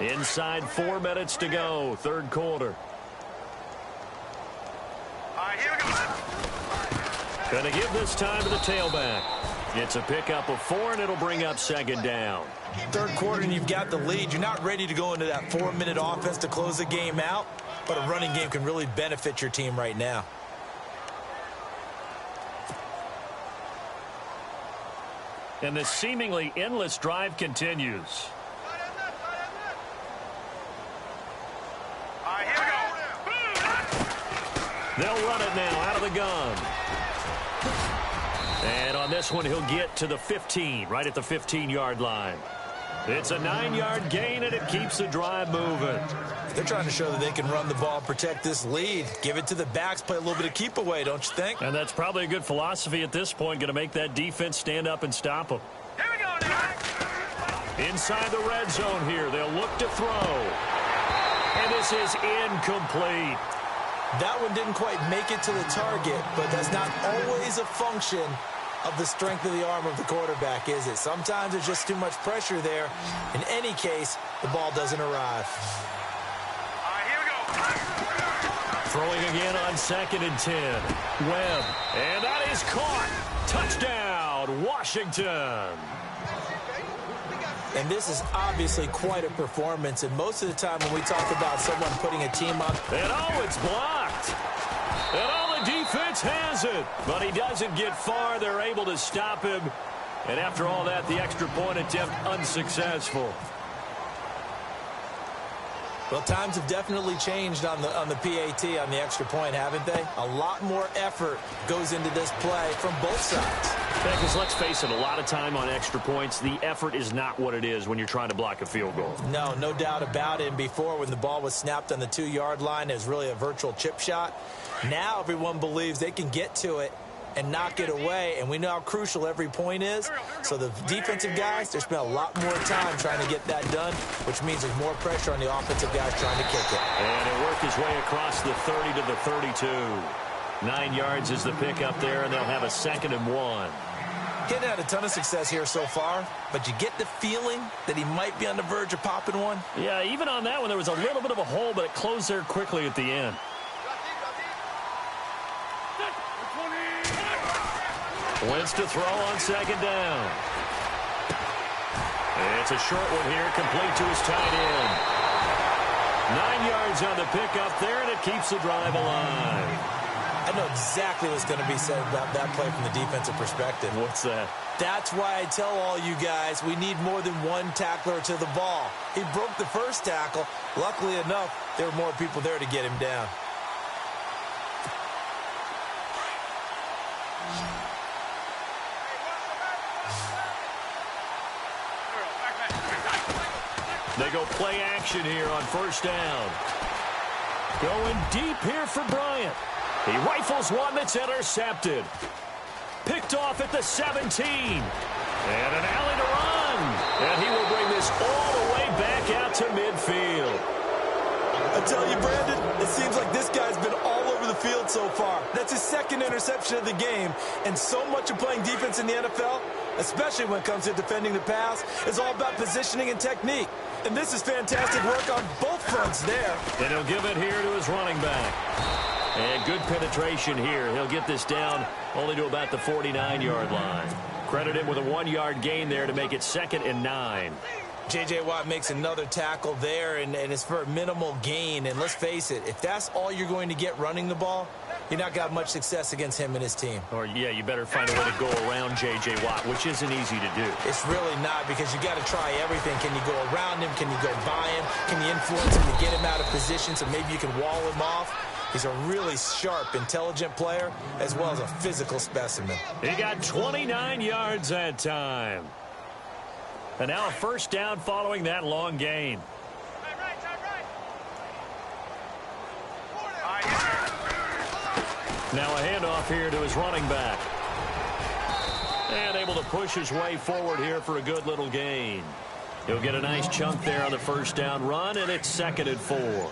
[SPEAKER 1] Inside 4 minutes to go, third quarter.
[SPEAKER 3] All right, here we go.
[SPEAKER 1] Going to give this time to the tailback. It's a pickup of 4, and it'll bring up second down.
[SPEAKER 2] Third quarter, and you've got the lead. You're not ready to go into that 4-minute offense to close the game out, but a running game can really benefit your team right now.
[SPEAKER 1] And this seemingly endless drive continues.
[SPEAKER 3] All right, here we go.
[SPEAKER 1] They'll run it now out of the gun. And on this one, he'll get to the 15, right at the 15-yard line. It's a 9-yard gain, and it keeps the drive moving.
[SPEAKER 2] They're trying to show that they can run the ball, protect this lead, give it to the backs, play a little bit of keep away, don't you think?
[SPEAKER 1] And that's probably a good philosophy at this point, going to make that defense stand up and stop them.
[SPEAKER 3] Here we go now.
[SPEAKER 1] Inside the red zone here, they'll look to throw. And this is incomplete.
[SPEAKER 2] That one didn't quite make it to the target, but that's not always a function of the strength of the arm of the quarterback, is it? Sometimes there's just too much pressure there. In any case, the ball doesn't arrive.
[SPEAKER 3] All right, here we go.
[SPEAKER 1] Throwing again on 2nd and 10. Webb. And that is caught. Touchdown, Washington.
[SPEAKER 2] And this is obviously quite a performance. And most of the time when we talk about someone putting a team up.
[SPEAKER 1] And oh, it's blocked. And oh, the defense has it. But he doesn't get far. They're able to stop him. And after all that, the extra point attempt unsuccessful.
[SPEAKER 2] Well, times have definitely changed on the PAT, on the extra point, haven't they? A lot more effort goes into this play from both sides.
[SPEAKER 1] Yeah, because let's face it, a lot of time on extra points, the effort is not what it is when you're trying to block a field goal.
[SPEAKER 2] No doubt about it. And before, when the ball was snapped on the 2-yard line, it was really a virtual chip shot. Now everyone believes they can get to it and knock it away, and we know how crucial every point is. So the defensive guys, they spend a lot more time trying to get that done, which means there's more pressure on the offensive guys trying to kick it.
[SPEAKER 1] And it worked his way across the 30 to the 32. 9 yards is the pickup there, and they'll have a 2nd and 1.
[SPEAKER 2] He hadn't had a ton of success here so far, but you get the feeling that he might be on the verge of popping one.
[SPEAKER 1] Yeah, even on that one, there was a little bit of a hole, but it closed there quickly at the end. Wentz to throw on 2nd down. It's a short one here, complete to his tight end. 9 yards on the pickup there, and it keeps the drive alive.
[SPEAKER 2] I know exactly what's going to be said about that play from the defensive perspective.
[SPEAKER 1] What's that?
[SPEAKER 2] That's why I tell all you guys we need more than one tackler to the ball. He broke the first tackle. Luckily enough, there were more people there to get him down.
[SPEAKER 1] They go play action here on 1st down. Going deep here for Bryant. He rifles one that's intercepted. Picked off at the 17. And an alley to run. And he will bring this all the way back out to midfield.
[SPEAKER 2] I tell you, Brandon, it seems like this guy's been all over the field so far. That's his 2nd interception of the game. And so much of playing defense in the NFL, especially when it comes to defending the pass, is all about positioning and technique. And this is fantastic work on both fronts there.
[SPEAKER 1] And he'll give it here to his running back. And good penetration here. He'll get this down only to about the 49-yard line. Credit him with a 1-yard gain there to make it 2nd and 9.
[SPEAKER 2] J.J. Watt makes another tackle there, and it's for a minimal gain. And let's face it, if that's all you're going to get running the ball, you're not going to have much success against him and his team.
[SPEAKER 1] Or, yeah, you better find a way to go around J.J. Watt, which isn't easy to do.
[SPEAKER 2] It's really not, because you got to try everything. Can you go around him? Can you go by him? Can you influence him to get him out of position so maybe you can wall him off? He's a really sharp, intelligent player, as well as a physical specimen.
[SPEAKER 1] He got 29 yards that time. And now a 1st down following that long gain. Now a handoff here to his running back. And able to push his way forward here for a good little gain. He'll get a nice chunk there on the 1st down run, and it's 2nd and 4.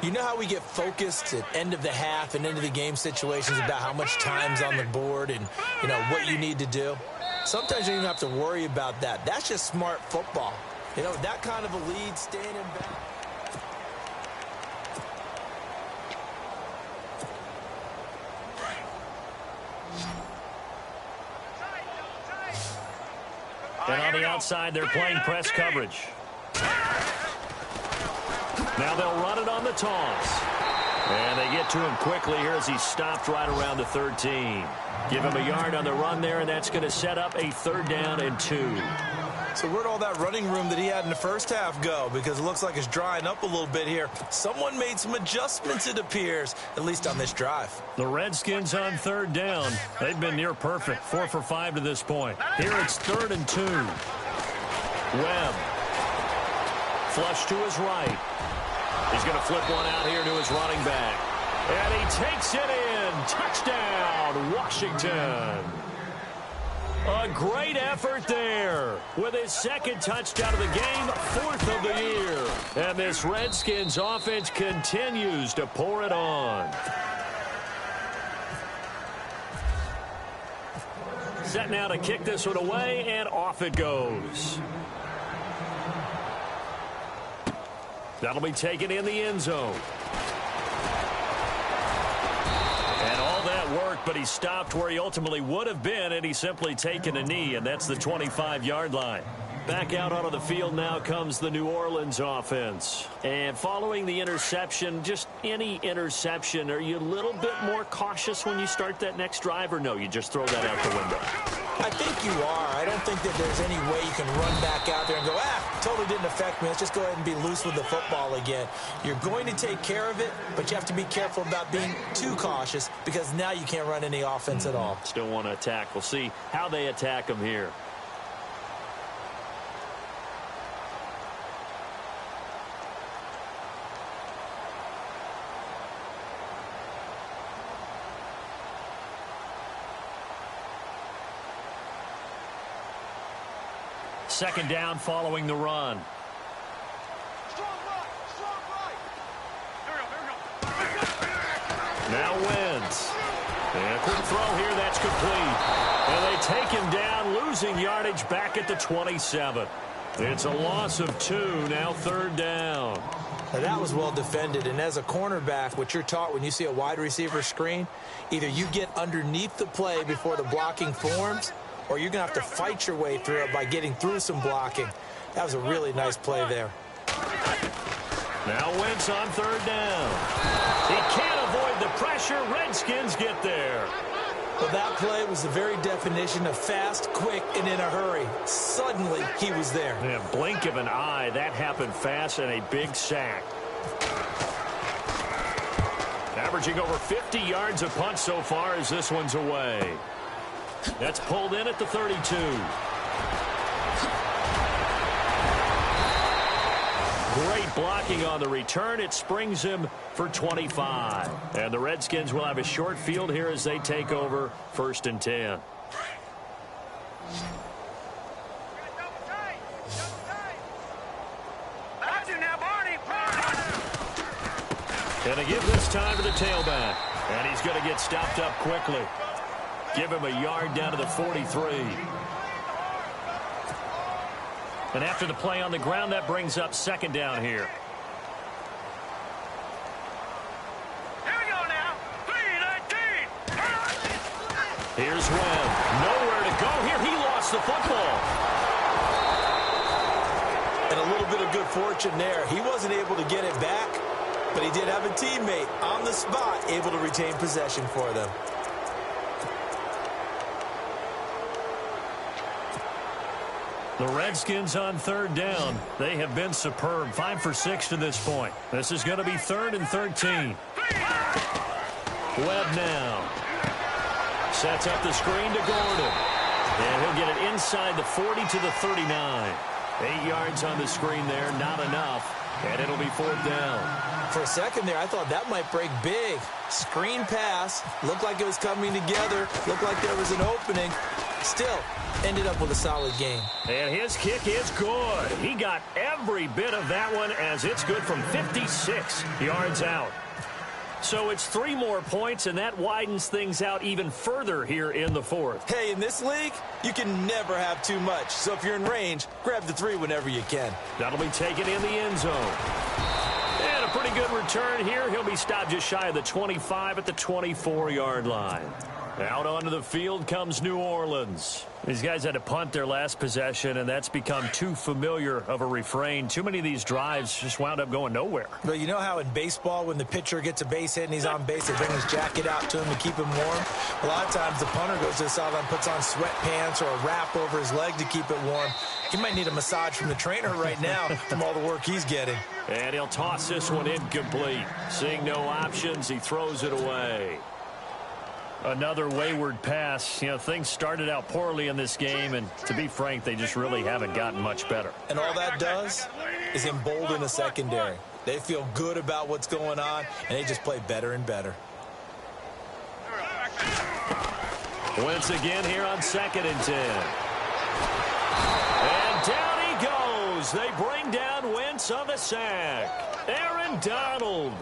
[SPEAKER 2] You know how we get focused at end of the half and end of the game situations about how much time's on the board and, you know, what you need to do? Sometimes you don't even have to worry about that. That's just smart football. You know, that kind of a lead, staying in back.
[SPEAKER 1] And on the outside, they're playing press coverage. Now they'll run it on the toss. And they get to him quickly here as he stopped right around the 13. Give him a yard on the run there, and that's going to set up a 3rd down and 2.
[SPEAKER 2] So where'd all that running room that he had in the first half go? Because it looks like it's drying up a little bit here. Someone made some adjustments, it appears, at least on this drive.
[SPEAKER 1] The Redskins on 3rd down. They've been near perfect, 4 for 5 to this point. Here it's 3rd and 2. Webb. Flush to his right. He's going to flip one out here to his running back. And he takes it in. Touchdown, Washington. A great effort there with his 2nd touchdown of the game, 4th of the year. And this Redskins offense continues to pour it on. Set now to kick this one away, and off it goes. That'll be taken in the end zone. And all that worked, but he stopped where he ultimately would have been, and he's simply taken a knee, and that's the 25-yard line. Back out onto the field now comes the New Orleans offense. And following the interception, just any interception, are you a little bit more cautious when you start that next drive, or no, you just throw that out the window?
[SPEAKER 2] I think you are. I don't think that there's any way you can run back out there and go, totally didn't affect me. Let's just go ahead and be loose with the football again. You're going to take care of it, but you have to be careful about being too cautious because now you can't run any offense at all.
[SPEAKER 1] Still want to attack. We'll see how they attack them here. Second down following the run. Now Wentz. And a quick throw here, that's complete. And they take him down, losing yardage back at the 27. It's a loss of 2, now third down.
[SPEAKER 2] Now that was well defended, and as a cornerback, what you're taught when you see a wide receiver screen, either you get underneath the play before the blocking forms, or you're going to have to fight your way through it by getting through some blocking. That was a really nice play there.
[SPEAKER 1] Now Wentz on third down. He can't avoid the pressure. Redskins get there.
[SPEAKER 2] Well, that play was the very definition of fast, quick, and in a hurry. Suddenly, he was there.
[SPEAKER 1] Yeah, blink of an eye. That happened fast and a big sack. Averaging over 50 yards a punt so far as this one's away. That's pulled in at the 32. Great blocking on the return. It springs him for 25. And the Redskins will have a short field here as they take over 1st and 10. And they give this time to the tailback. And he's going to get stopped up quickly. Give him a yard down to the 43. And after the play on the ground, that brings up second down here.
[SPEAKER 3] Here we go now. 3-19.
[SPEAKER 1] Here's Webb. Nowhere to go here. He lost the football.
[SPEAKER 2] And a little bit of good fortune there. He wasn't able to get it back, but he did have a teammate on the spot able to retain possession for them.
[SPEAKER 1] The Redskins on third down. They have been superb. 5 for 6 to this point. This is going to be 3rd and 13. Webb now. Sets up the screen to Gordon. And he'll get it inside the 40 to the 39. 8 yards on the screen there. Not enough. And it'll be 4th down.
[SPEAKER 2] For a second there, I thought that might break big. Screen pass. Looked like it was coming together. Looked like there was an opening. Still, ended up with a solid game.
[SPEAKER 1] And his kick is good. He got every bit of that one as it's good from 56 yards out. So it's 3 more points, and that widens things out even further here in the 4th.
[SPEAKER 2] Hey, in this league, you can never have too much. So if you're in range, grab the 3 whenever you can.
[SPEAKER 1] That'll be taken in the end zone. And a pretty good return here. He'll be stopped just shy of the 25 at the 24-yard line. Out onto the field comes New Orleans. These guys had to punt their last possession, and that's become too familiar of a refrain. Too many of these drives just wound up going nowhere.
[SPEAKER 2] But you know how in baseball, when the pitcher gets a base hit and he's on base, they bring his jacket out to him to keep him warm? A lot of times the punter goes to the sideline, puts on sweatpants or a wrap over his leg to keep it warm. He might need a massage from the trainer right now from all the work he's getting.
[SPEAKER 1] And he'll toss this one incomplete. Seeing no options, he throws it away. Another wayward pass. You know, things started out poorly in this game, and to be frank, they just really haven't gotten much better.
[SPEAKER 2] And all that does is embolden the secondary. They feel good about what's going on, and they just play better and better.
[SPEAKER 1] Once again here on 2nd and 10. And down he goes. They bring down Wentz on the sack. Aaron Donald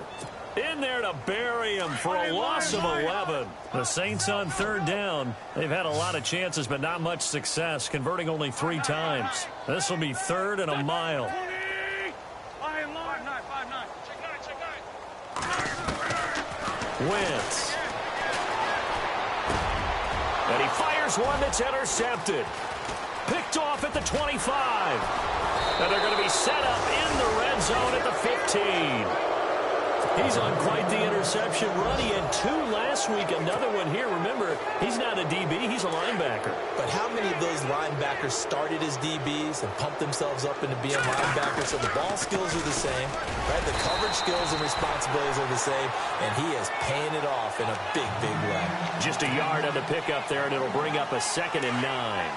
[SPEAKER 1] in there to bury him for a loss of 11. The Saints on third down. They've had a lot of chances, but not much success, converting only 3 times. This will be 3rd and a mile. Wentz. And he fires one that's intercepted. Picked off off at the 25. And they're going to be set up in the red zone at the 15. He's on quite the interception run. He had 2 last week, another one here. Remember, he's not a DB, he's a linebacker.
[SPEAKER 2] But how many of those linebackers started as DBs and pumped themselves up into being linebackers? So the ball skills are the same, right? The coverage skills and responsibilities are the same, and he is paying it off in a big, big way.
[SPEAKER 1] Just a yard on the pickup there, and it'll bring up a 2nd and 9.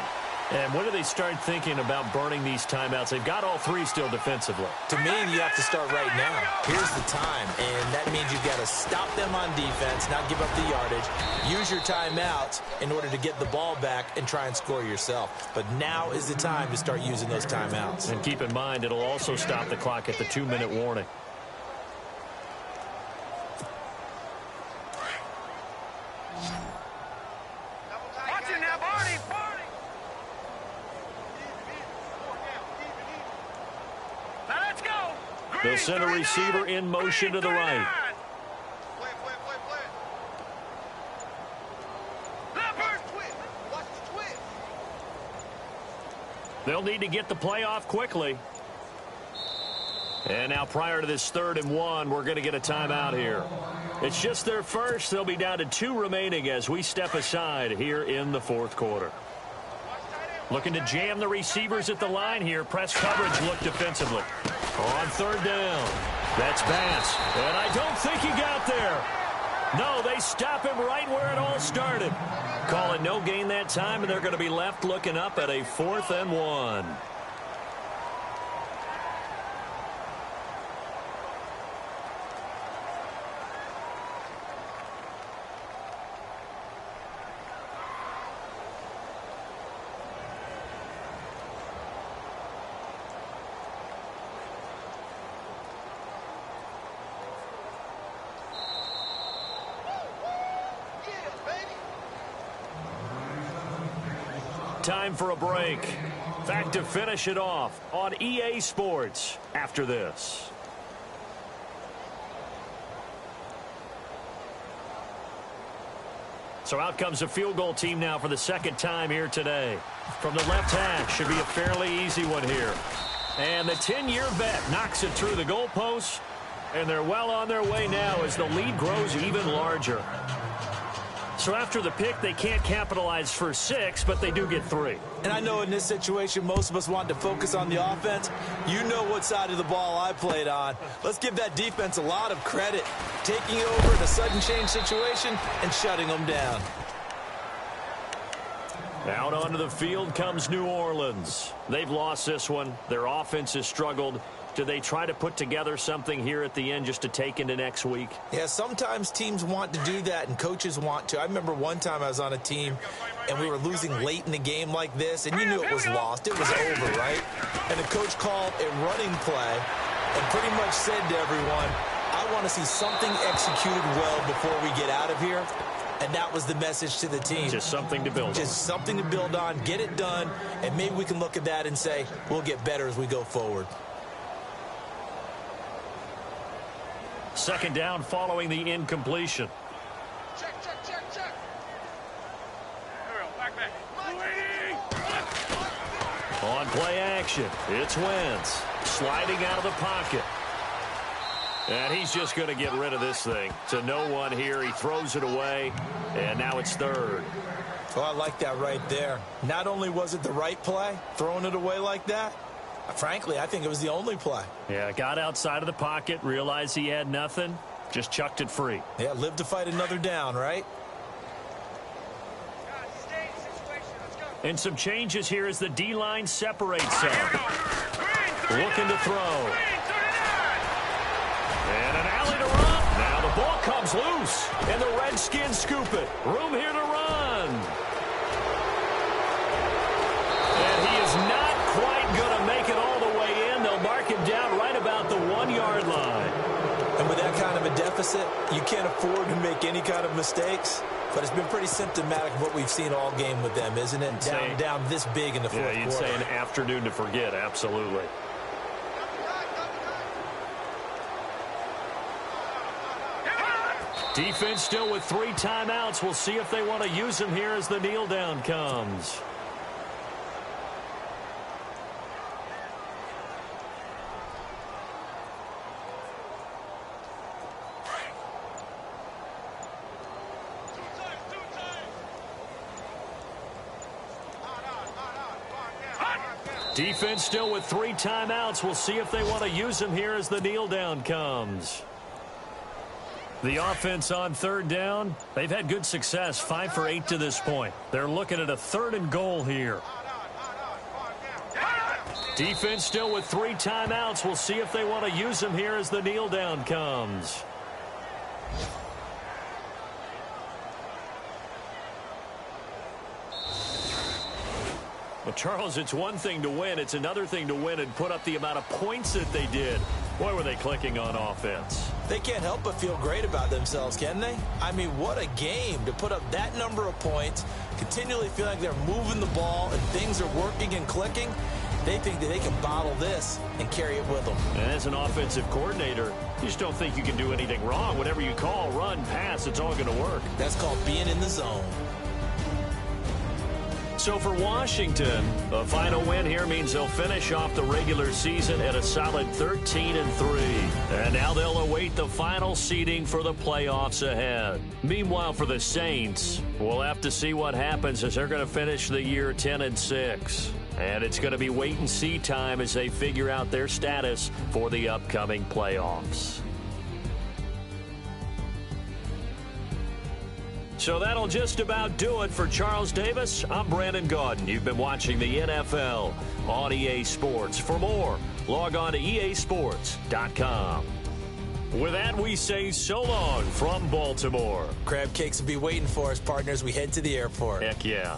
[SPEAKER 1] And when do they start thinking about burning these timeouts? They've got all 3 still defensively.
[SPEAKER 2] To me, you have to start right now. Here's the time, and that means you've got to stop them on defense, not give up the yardage, use your timeouts in order to get the ball back and try and score yourself. But now is the time to start using those timeouts.
[SPEAKER 1] And keep in mind, it'll also stop the clock at the 2-minute warning.
[SPEAKER 3] Watch it now, Barney. Now let's go.
[SPEAKER 1] They'll send a receiver in motion to the right.
[SPEAKER 3] Play. Leopard. Watch the twist.
[SPEAKER 1] They'll need to get the play off quickly. And now prior to this 3rd and 1, we're going to get a timeout here. It's just their first. They'll be down to 2 remaining as we step aside here in the 4th quarter. Looking to jam the receivers at the line here. Press coverage look defensively. On 3rd down. That's Bass. And I don't think he got there. No, they stop him right where it all started. Call it no gain that time, and they're going to be left looking up at a 4th and 1. Time for a break. Back to finish it off on EA Sports after this. So out comes a field goal team now for the 2nd time here today. From the left hash, should be a fairly easy one here. And the 10-year vet knocks it through the goalpost. And they're well on their way now as the lead grows even larger. So after the pick, they can't capitalize for 6, but they do get 3.
[SPEAKER 2] And I know in this situation, most of us want to focus on the offense. You know what side of the ball I played on. Let's give that defense a lot of credit. Taking over in a sudden change situation and shutting them down.
[SPEAKER 1] Out onto the field comes New Orleans. They've lost this one. Their offense has struggled. Do they try to put together something here at the end just to take into next week?
[SPEAKER 2] Yeah, sometimes teams want to do that and coaches want to. I remember one time I was on a team and we were losing late in the game like this, and you knew it was lost. It was over, right? And the coach called a running play and pretty much said to everyone, I want to see something executed well before we get out of here. And that was the message to the team.
[SPEAKER 1] Just something to build on.
[SPEAKER 2] Just something to build on, get it done, and maybe we can look at that and say, we'll get better as we go forward.
[SPEAKER 1] 2nd down following the incompletion.
[SPEAKER 3] Check. Back.
[SPEAKER 1] On play action, it's Wentz sliding out of the pocket. And he's just going to get rid of this thing. To no one here. He throws it away, and now it's 3rd.
[SPEAKER 2] Oh, I like that right there. Not only was it the right play, throwing it away like that, frankly, I think it was the only play.
[SPEAKER 1] Yeah, got outside of the pocket, realized he had nothing, just chucked it free.
[SPEAKER 2] Yeah, live to fight another down, right?
[SPEAKER 1] And some changes here as the D-line separates some. Looking to throw. And an alley to run. Now the ball comes loose, and the Redskins scoop it. Room here to run. And he is not quite going to make it all the way in. They'll mark him down right about the 1-yard line.
[SPEAKER 2] And with that kind of a deficit, you can't afford to make any kind of mistakes. But it's been pretty symptomatic of what we've seen all game with them, isn't it? Down this big in the fourth quarter.
[SPEAKER 1] Yeah, you'd say an afternoon to forget, absolutely. Defense still with 3 timeouts. We'll see if they want to use them here as the kneel down comes. Defense still with 3 timeouts. We'll see if they want to use them here as the kneel down comes. The offense on 3rd down, they've had good success, 5 for 8 to this point. They're looking at a 3rd and goal here. Defense still with 3 timeouts. We'll see if they want to use them here as the kneel down comes. Well, Charles, it's one thing to win. It's another thing to win and put up the amount of points that they did. Boy, were they clicking on offense.
[SPEAKER 2] They can't help but feel great about themselves, can they? I mean, what a game to put up that number of points, continually feel like they're moving the ball and things are working and clicking. They think that they can bottle this and carry it with them.
[SPEAKER 1] And as an offensive coordinator, you just don't think you can do anything wrong. Whatever you call, run, pass, it's all going to work.
[SPEAKER 2] That's called being in the zone.
[SPEAKER 1] So for Washington, a final win here means they'll finish off the regular season at a solid 13-3. And now they'll await the final seeding for the playoffs ahead. Meanwhile, for the Saints, we'll have to see what happens as they're going to finish the year 10-6. And it's going to be wait-and-see time as they figure out their status for the upcoming playoffs. So that'll just about do it for Charles Davis. I'm Brandon Gaudin. You've been watching the NFL on EA Sports. For more, log on to easports.com. With that, we say so long from Baltimore.
[SPEAKER 2] Crab cakes will be waiting for us, partners. We head to the airport.
[SPEAKER 1] Heck yeah.